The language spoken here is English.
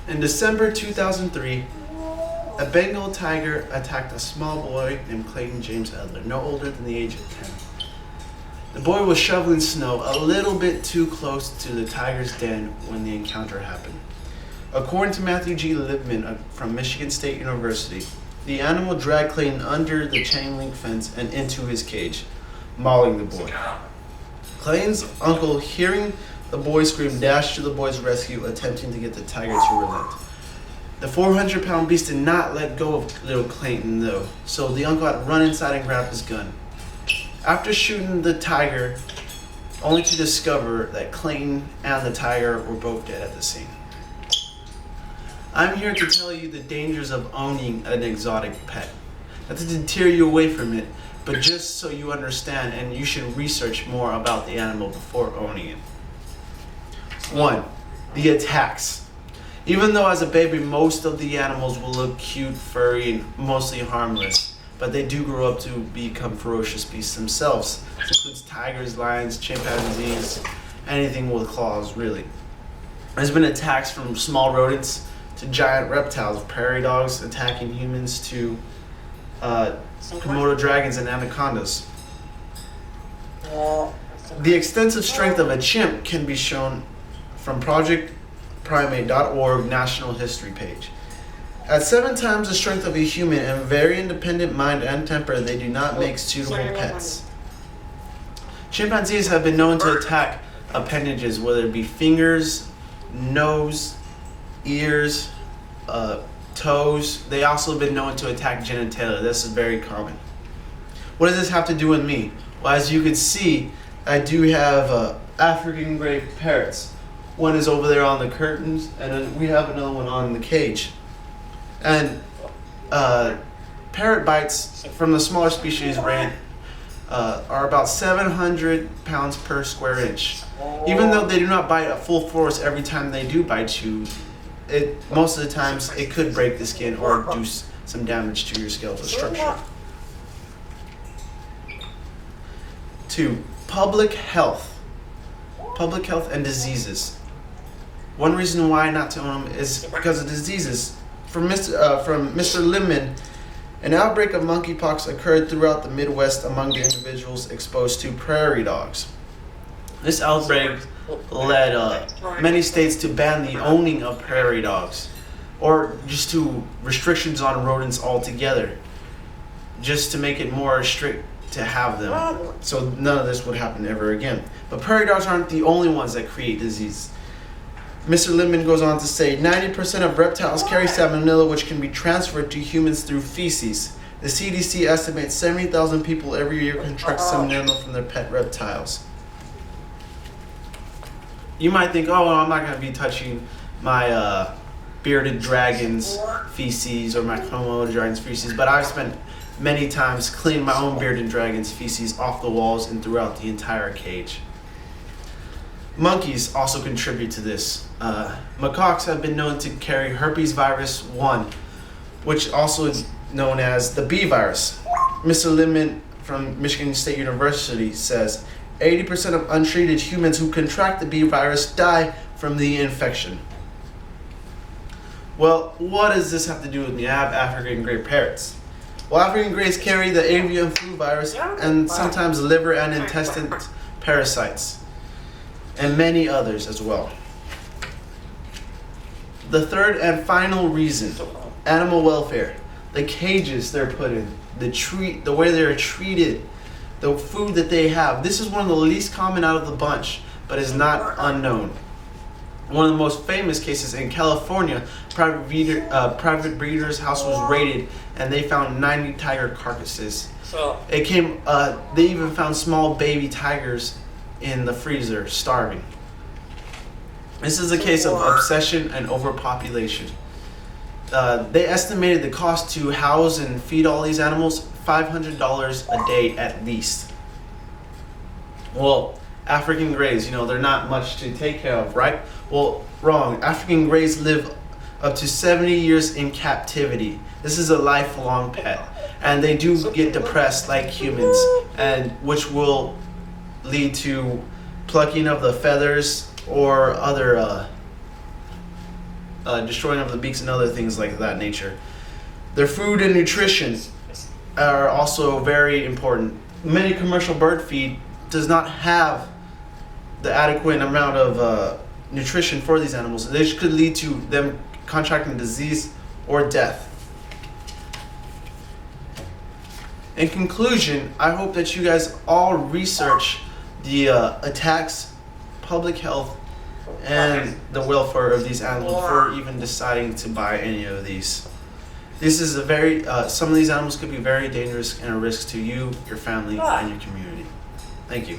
In December 2003, a Bengal tiger attacked a small boy named Clayton James Edler, no older than the age of 10. The boy was shoveling snow a little bit too close to the tiger's den when the encounter happened. According to Matthew G. Libman from Michigan State University, the animal dragged Clayton under the chain link fence and into his cage, mauling the boy. Clayton's uncle, hearing the boy scream, dashed to the boy's rescue, attempting to get the tiger to relent. The 400-pound beast did not let go of little Clayton, though, so the uncle had to run inside and grab his gun. After shooting the tiger, only to discover that Clayton and the tiger were both dead at the scene. I'm here to tell you the dangers of owning an exotic pet. Not to deter you away from it, but just so you understand, and you should research more about the animal before owning it. 1. The attacks. Even though as a baby most of the animals will look cute, furry, and mostly harmless, but they do grow up to become ferocious beasts themselves. This includes tigers, lions, chimpanzees, anything with claws, really. There's been attacks from small rodents to giant reptiles, prairie dogs attacking humans to Komodo dragons and anacondas. The extensive strength of a chimp can be shown from ProjectPrimate.org National History page. At 7 times the strength of a human and very independent mind and temper, they do not make suitable pets. Chimpanzees have been known to attack appendages, whether it be fingers, nose, ears, toes. They also have been known to attack genitalia. This is very common. What does this have to do with me? Well, as you can see, I do have African gray parrots. One is over there on the curtains, and then we have another one on the cage. And parrot bites from the smaller species are about 700 pounds per square inch. Even though they do not bite at full force every time they do bite you, most of the times it could break the skin or do some damage to your skeletal structure. 2. Public health and diseases. One reason why not to own them is because of diseases. From Mr. Limon, an outbreak of monkeypox occurred throughout the Midwest among the individuals exposed to prairie dogs. This outbreak led many states to ban the owning of prairie dogs, or just to restrictions on rodents altogether, just to make it more strict to have them, so none of this would happen ever again. But prairie dogs aren't the only ones that create disease. Mr. Limon goes on to say 90% of reptiles carry salmonella, which can be transferred to humans through feces. The CDC estimates 70,000 people every year contract salmonella from their pet reptiles. You might think, oh, well, I'm not going to be touching my bearded dragon's feces or my Komodo dragon's feces, but I've spent many times cleaning my own bearded dragon's feces off the walls and throughout the entire cage. Monkeys also contribute to this. Macaques have been known to carry herpes virus 1, which also is known as the B virus. Mr. Limon from Michigan State University says 80% of untreated humans who contract the B virus die from the infection. Well, what does this have to do with me? I have African gray parrots. Well, African grays carry the avian flu virus and sometimes liver and intestine parasites, and many others as well. The third and final reason, animal welfare. The cages they're put in, the way they're treated, the food that they have. This is one of the least common out of the bunch, but is not unknown. One of the most famous cases in California, private breeder's house was raided, and they found 90 tiger carcasses. They even found small baby tigers in the freezer, starving. This is a case of obsession and overpopulation. They estimated the cost to house and feed all these animals $500 a day at least. Well, African greys, they're not much to take care of, right? Well, wrong. African greys live up to 70 years in captivity. This is a lifelong pet, and they do get depressed like humans, and which will lead to plucking of the feathers or other destroying of the beaks and other things like that nature. Their food and nutrition are also very important. Many commercial bird feed does not have the adequate amount of nutrition for these animals. This could lead to them contracting disease or death. In conclusion, I hope that you guys all research the attacks, public health, and the welfare of these animals before even deciding to buy any of these. This is a very, some of these animals could be very dangerous and a risk to you, your family, and your community. Thank you.